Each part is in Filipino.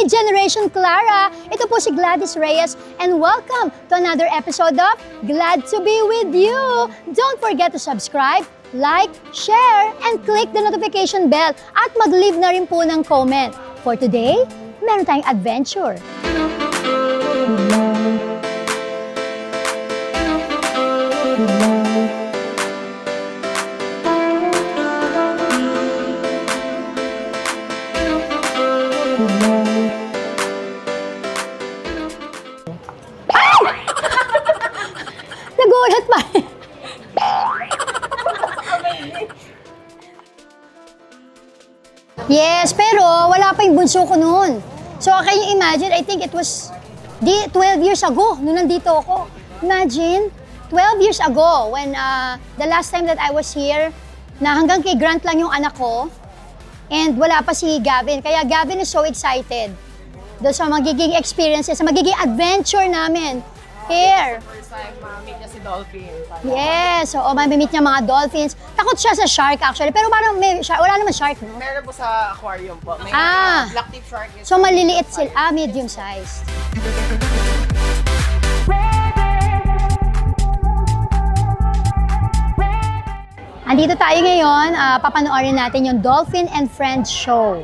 Generation Clara. Ito po si Gladys Reyes and welcome to another episode of Glad to be with you. Don't forget to subscribe, like, share, and click the notification bell at mag-leave na rin po ng comment. For today, meron tayong adventure. Nagulat pa. Yes, pero wala pa yung bunso ko noon. So, can you imagine? I think it was 12 years ago nung nandito ako. Imagine, 12 years ago when the last time that I was here, na hanggang kay Grant lang yung anak ko, and wala pa si Gavin. Kaya Gavin is so excited doon sa magiging experiences, sa magiging adventure namin here. First time ma-meet niya si Dolphin. Yes, so ma-meet niya mga dolphins. Takot siya sa shark actually, pero parang wala naman shark, no? Meron po sa aquarium po. May black tip shark. So maliliit sila, medium size. Andito tayo ngayon, papanoorin natin yung Dolphin and Friends show.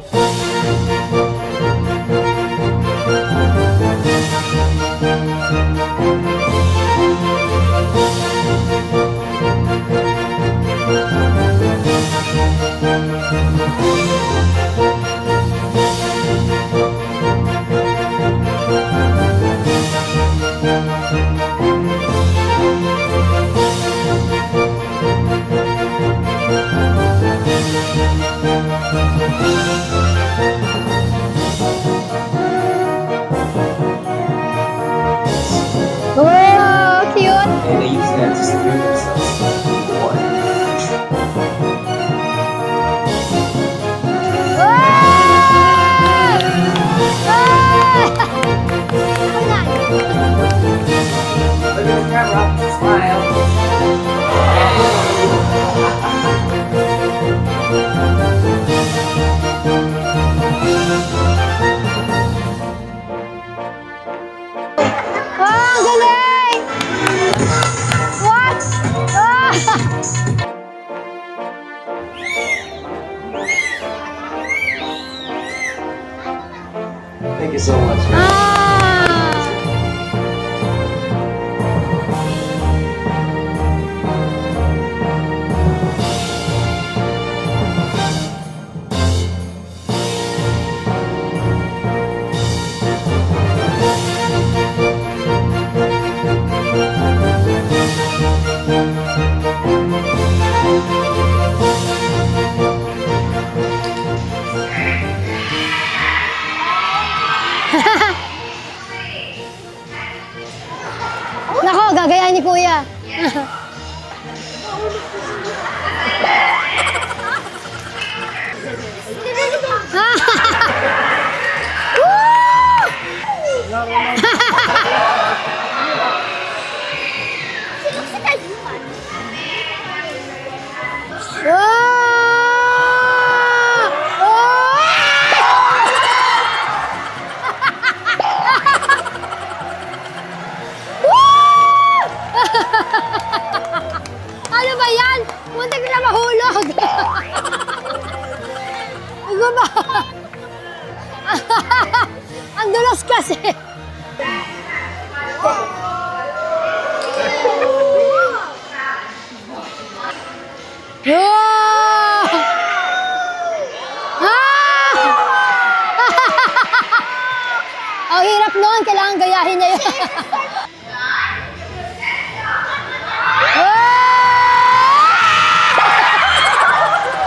Wow, cute! And they use that to secure themselves in the water. Look at the camera, smile. Ang galing! What? Thank you so much. Nako, gagayahin ni Kuya. Ano ba yan? Muntik na mahulog. Ano ba? Ang dulas kasi. Wow! Ang hirap nun. Kailangan gayahin niya yun.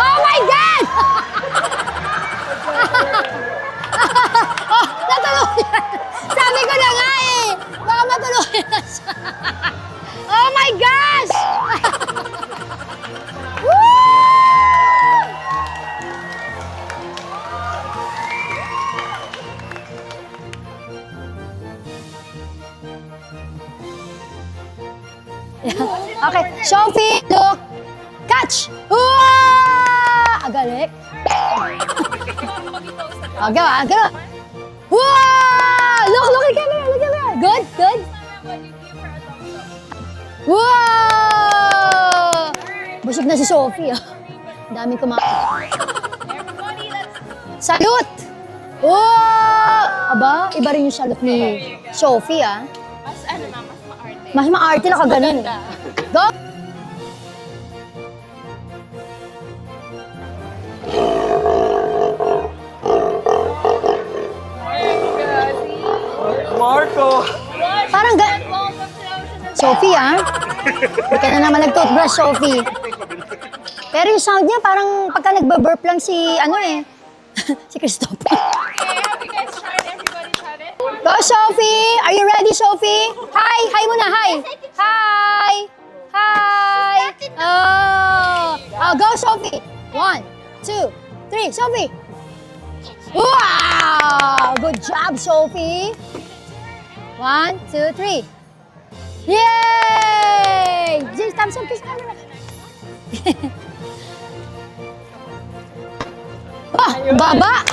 Oh my God! Oh, natuluyan. Sabi ko na nga eh. Baka matuluyan na siya. Oh my gosh! Okay, Sophie, look, catch! Galing. Gawa. Wow! Look at camera, look at camera. Good, good. Wow! Busog na si Sophie, ah. Daming kumain. Salute! Wow! Aba, iba rin yung salute ni Sophie, ah. Mas ano na, mas maarte. Mas maarte na kaganon. Go! Marco! Parang Sophie, ah. Hindi ka na naman nag-toothbrush, Sophie. Pero yung sound niya, parang pagka nagba-burp lang si, ano eh, si Christopher. Okay, have you guys tried? Everybody tried it? Go, Sophie! Are you ready, Sophie? Hi! Hi muna, hi! Hi! Hi! Oh, go, Sophie! 1, 2, 3, Sophie! Wow! Good job, Sophie! 1, 2, 3. Yay! Jay, thumbs up, kiss camera. Baba!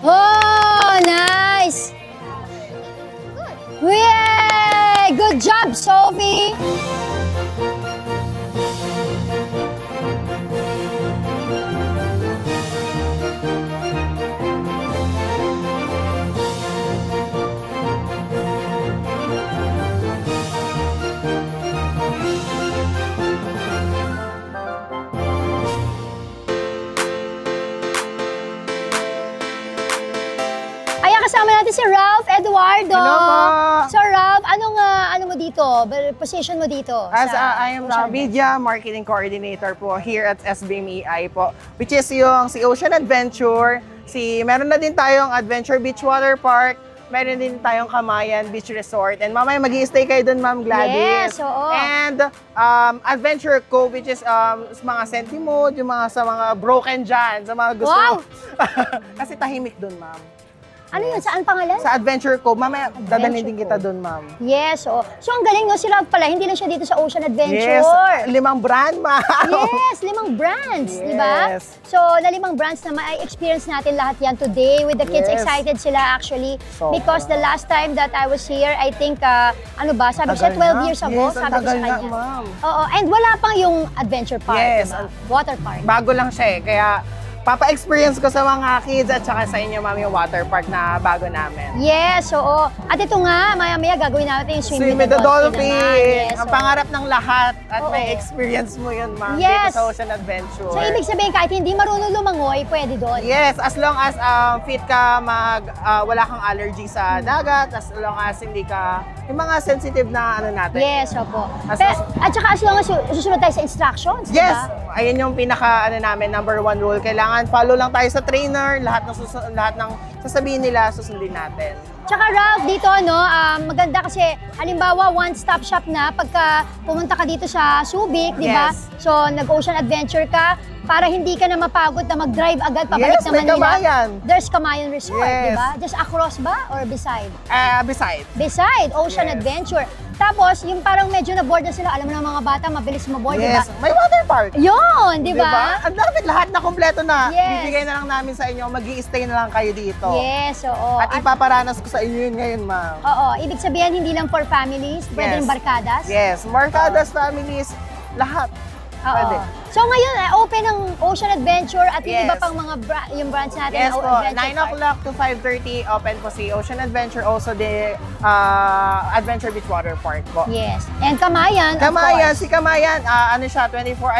Oh, nice! Yay! Good job, Sophie! Kasama natin si Ralph Eduardo. Hello po. So Ralph, ano mo dito? Position mo dito? As I am the Media Marketing Coordinator po here at SBMEI po, which is yung si Ocean Adventure, meron na din tayong Adventure Beach Water Park, meron din tayong Camayan Beach Resort, and mamaya mag-i-stay kayo dun, Ma'am Gladys. Yes, oo. And Adventure Cove, which is mga Sentimode, yung sa mga broken dyan, sa mga gusto. Wow! Kasi tahimik dun, Ma'am. Ano yun? Saan pangalan? Sa Adventure Cove. Mamaya, dadalhin din kita Cove. doon, ma'am. Yes, oh. So, ang galing, no? Si Ralph pala, hindi lang siya dito sa Ocean Adventure. Yes, 5 brand, ma'am. Yes, 5 brands, di ba? Yes. So, na 5 brands na ma-experience natin lahat yan today with the kids. Yes. Excited sila actually. So, because the last time that I was here, I think, sabi siya 12 years ago, yes, sabi ko sa kanya. ma'am. Oo, and wala pang yung adventure park, Yes. diba? Water park. Bago lang siya eh, kaya papa-experience ko sa mga kids at saka sa inyo, ma'am, yung water park na bago namin. Yes, oo. At ito nga, maya-maya gagawin natin yung Swim with the dolphin. Yes, Ang oo. pangarap ng lahat at Oo. may experience mo yun, ma'am, Yes. dito sa Ocean Adventure. So, ibig sabihin, kahit hindi marunong lumangoy, pwede doon. Yes, as long as fit ka, wala kang allergy sa dagat, as long as hindi ka, yung mga sensitive na ano natin. Yes, opo. As- At saka as long as susunod tayo sa instructions, Yes, diba? ayun yung pinaka namin, number 1 rule. Kailangan follow lang tayo sa trainer, lahat ng sasabihin nila susundin natin. Tsaka Ralph, dito maganda kasi halimbawa one-stop shop na pagka pumunta ka dito sa Subic, di ba? Yes. So nag-ocean adventure ka para hindi ka na mapagod na mag-drive agad pabalik Yes, na may Manila. Camayan. There's Camayan Resort, Yes. di ba? Just across ba or beside? Beside. Beside Ocean Yes. Adventure. Tapos yung parang medyo na-board na sila, alam mo na mga bata, mabilis maboard, di ba? Yes, may water park. Yun, di ba? Ang dami, lahat na kompleto na. Yes. Bibigay na lang namin sa inyo, mag-i-stay na lang kayo dito. Yes, oo. At ipaparanas ko sa inyo yun ngayon, ma'am. Oo, ibig sabihin hindi lang for families, pwede Yes. rin barkadas. Yes, barkadas, families, lahat. Oo. Pwede. So ngayon, open ang Ocean Adventure at yung Yes. iba pang mga yung branch natin. Yes na po, Adventure 9 Park. o'clock to 5:30 open po si Ocean Adventure, also the Adventure Beach Water Park po. Yes. And Camayan, of Kamayan, course. si Kamayan, ano siya, 24,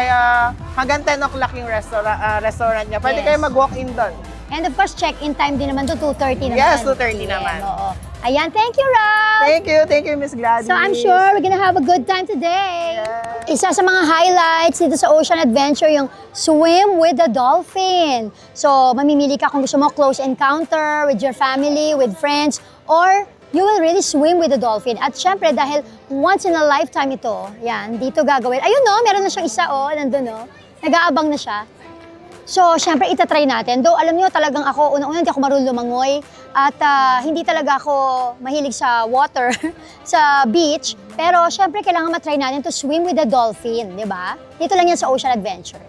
hanggang 10 o'clock yung restaurant niya. Pwede Yes. kayo mag-walk-in doon. And of course, check-in time din naman to 2:30 naman. Yes, 2:30 PM, naman. Oo. Ayan, thank you, Ralph! Thank you, Miss Gladys. So I'm sure we're gonna have a good time today. Yes. Isa sa mga highlights dito sa Ocean Adventure, yung swim with the dolphin. So mamimili ka kung gusto mo close encounter with your family, with friends, or you will really swim with the dolphin. At syempre, dahil once in a lifetime ito, yan, dito gagawin. Ayun no, meron na siyang isa nandun no. Nag-aabang na siya. So, syempre, itatry natin. Though, alam niyo, talagang ako, unang-una, hindi ako marunong lumangoy. At hindi talaga ako mahilig sa water, sa beach. Pero, syempre, kailangan matry natin to swim with the dolphin, di ba? Dito lang yan sa Ocean Adventure.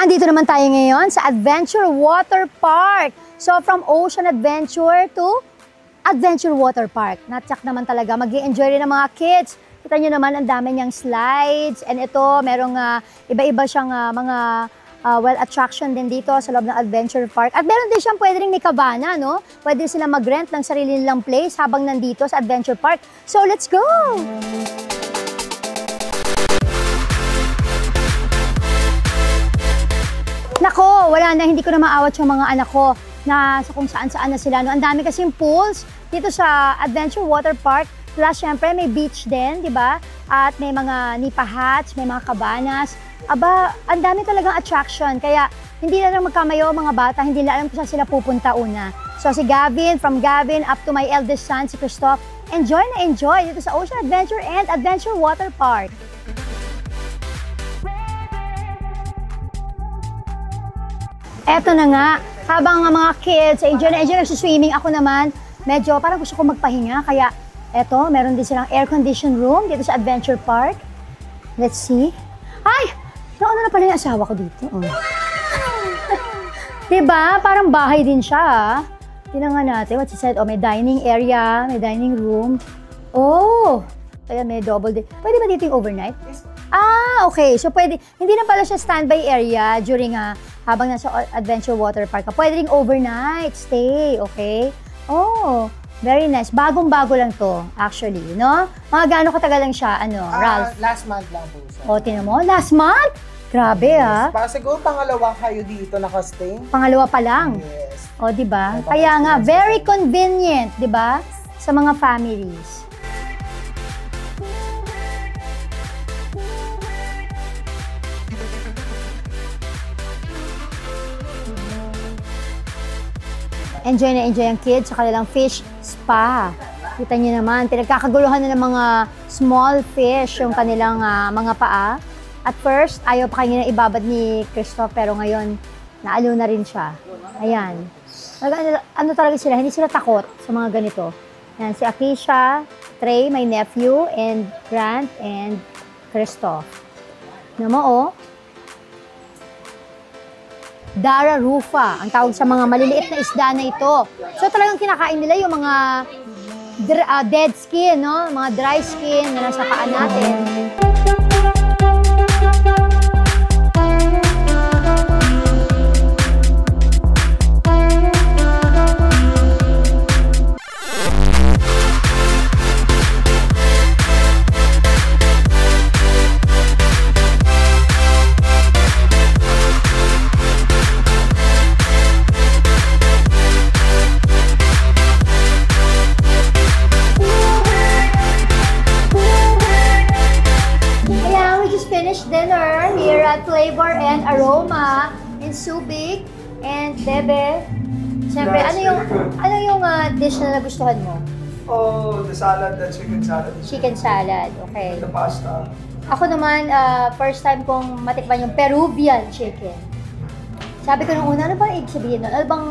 Andito naman tayo ngayon sa Adventure Water Park. So from Ocean Adventure to Adventure Water Park. Natsak naman talaga. Mag-i-enjoy rin ng mga kids. Kita nyo naman, ang dami niyang slides. And ito, merong iba-iba siyang mga attraction din dito sa loob ng Adventure Park. At meron din siyang pwede rin may cabana, no? Pwede sila mag-rent ng sarili nilang place habang nandito sa Adventure Park. So let's go! Nako, wala na, hindi ko na maawat yung mga anak ko na sa kung saan-saan na sila. No? Ang dami kasing pools dito sa Adventure Water Park. Plus, syempre, may beach din, di ba? At may mga nipa hats, may mga cabanas. Aba, ang dami talagang attraction. Kaya, hindi na lang magkamayo mga bata, hindi na alam kung saan sila pupunta una. So, si Gavin, from Gavin up to my eldest son, si Christoph, enjoy na enjoy dito sa Ocean Adventure and Adventure Water Park. Eto na nga, habang mga kids, enjoy na enjoy, nagsuswimming ako naman, medyo parang gusto ko magpahinga, kaya eto, meron din silang air-conditioned room dito sa Adventure Park. Let's see. Ay! Nauna na pala yung asawa ko dito. Oh. Diba? Parang bahay din siya. Tingnan nga natin, what she said, oh, may dining area, may dining room. Oh! Ayan, may double day. Pwede ba dito yung overnight? Ah, okay. So pwede, hindi na pala siya standby area during habang nasa Adventure Water Park. Pwede ring overnight stay, okay? Oh, very nice. Bagong-bago lang to, actually, no? Mga gaano katagal lang siya, Ralph? Last month lang po siya. O, tinan mo, last month? Grabe, Para siguro pangalawang kayo dito nakastay. Pangalawa pa lang. Yes. O, di ba? Kaya nga, very convenient, di ba? Sa mga families. Enjoy na enjoy ang kids sa kanilang fish spa. Kita niyo naman, pinagkakaguluhan na ng mga small fish yung kanilang mga paa. At first, ayaw pa kanina ibabad ni Christoph, pero ngayon, naalo na rin siya. Ayan. Ano talaga sila, hindi sila takot sa mga ganito. Ayan, si Akisha, Trey, my nephew, and Grant, and Christoph. Naman, oh. Dara rufa, ang tawag sa mga maliliit na isda na ito. So talagang kinakain nila yung mga dead skin, no? Mga dry skin na nasa paa natin. Dinner here at Flavor and Aroma in Subic and Bebe. Siyempre, ano yung dish na nagustuhan mo? Oh, the salad, the chicken salad. Chicken salad, okay. The pasta. Ako naman, first time kong matikman yung Peruvian chicken. Sabi ko nung una, ano bang ibig sabihin nun? Ano bang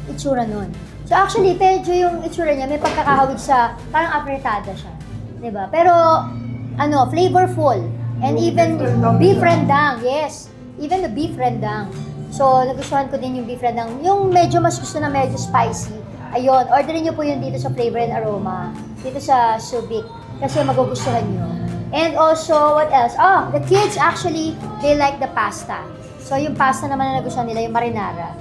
itsura nun? So actually, medyo yung itsura niya, may pagkakahawig sa, parang apretada siya. Diba? Pero, flavorful. And even beef rendang, yes. Even the beef rendang. So, nagustuhan ko din yung beef rendang. Yung medyo mas gusto na medyo spicy. Ayun, orderin nyo po yun dito sa Flavor and Aroma. Dito sa Subic. Kasi magugustuhan nyo. And also, what else? Oh, the kids actually, they like the pasta. So, yung pasta naman na nagustuhan nila, yung marinara.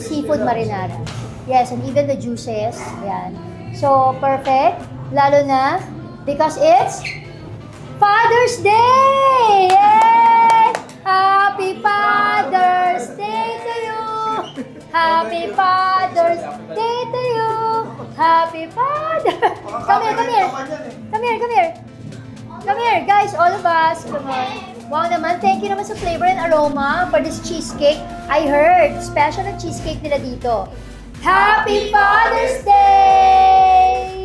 Seafood marinara. Yes, and even the juices. Ayan. So, perfect. Lalo na, because it's Father's Day! Yay! Happy Father's Day to you! Happy Father's Day to you! Happy Father's... Come here! Come here, guys, all of us. Come on. Wow naman, thank you naman sa Flavor and Aroma for this cheesecake. I heard, special na cheesecake nila dito. Happy Father's Day!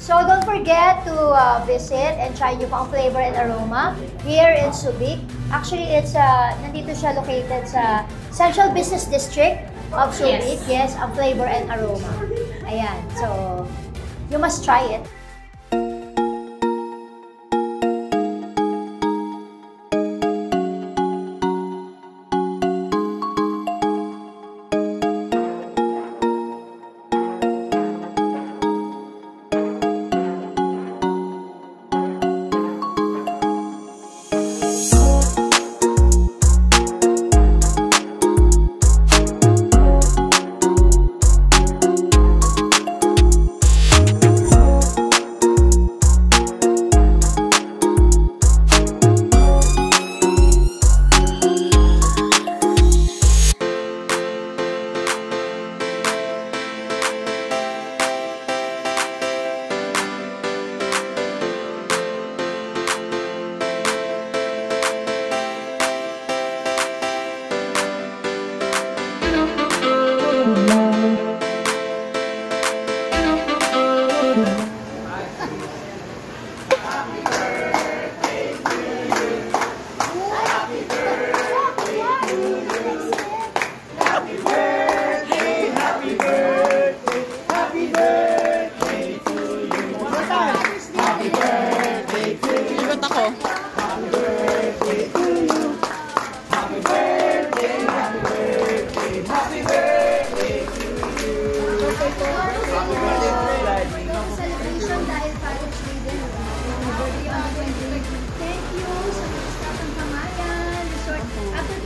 So don't forget to visit and try nyo po ang Flavor and Aroma here in Subic. Actually, it's nandito siya located sa Central Business District of Subic. Yes, ang Flavor and Aroma. Ayan, so you must try it.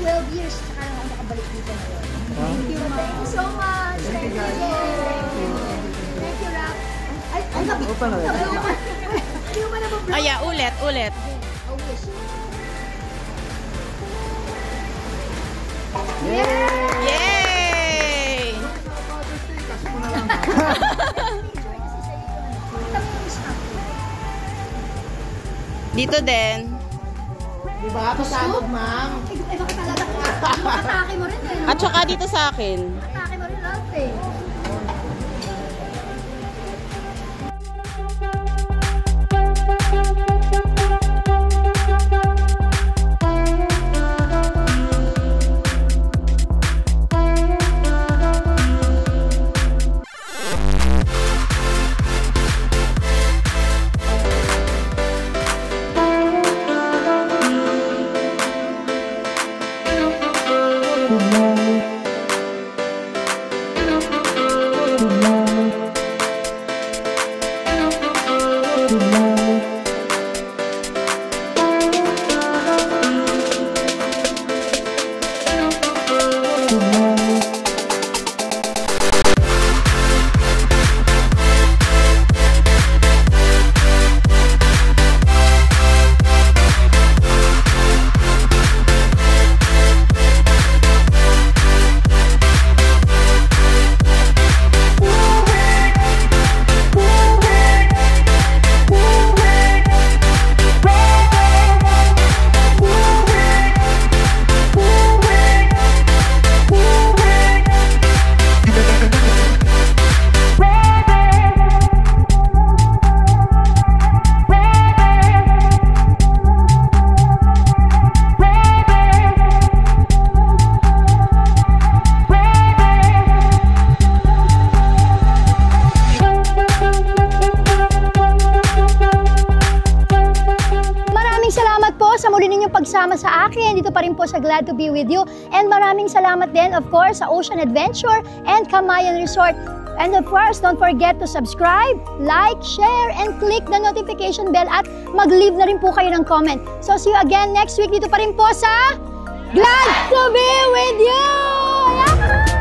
12 years, saka lang ako nakabalik dito ngayon. Thank you, ma'am. Thank you so much. Thank you. Thank you, Rap. Ay, gabi. Hindi mo ba nabablog? Aya, ulit. Oh, wish. Yay! Dito din. Diba? Pasabog, ma'am. Eh, bakit talaga? Atake mo rin eh. At saka dito sa akin. Atake mo rin, Ralph eh. Sa muli ninyong pagsama sa akin, dito pa rin po sa Glad to be with you. And maraming salamat din, of course, sa Ocean Adventure and Camayan Resort. And of course, don't forget to subscribe, like, share, and click the notification bell at mag-leave na rin po kayo ng comment. So see you again next week dito pa rin po sa Glad to be with you! Yeah!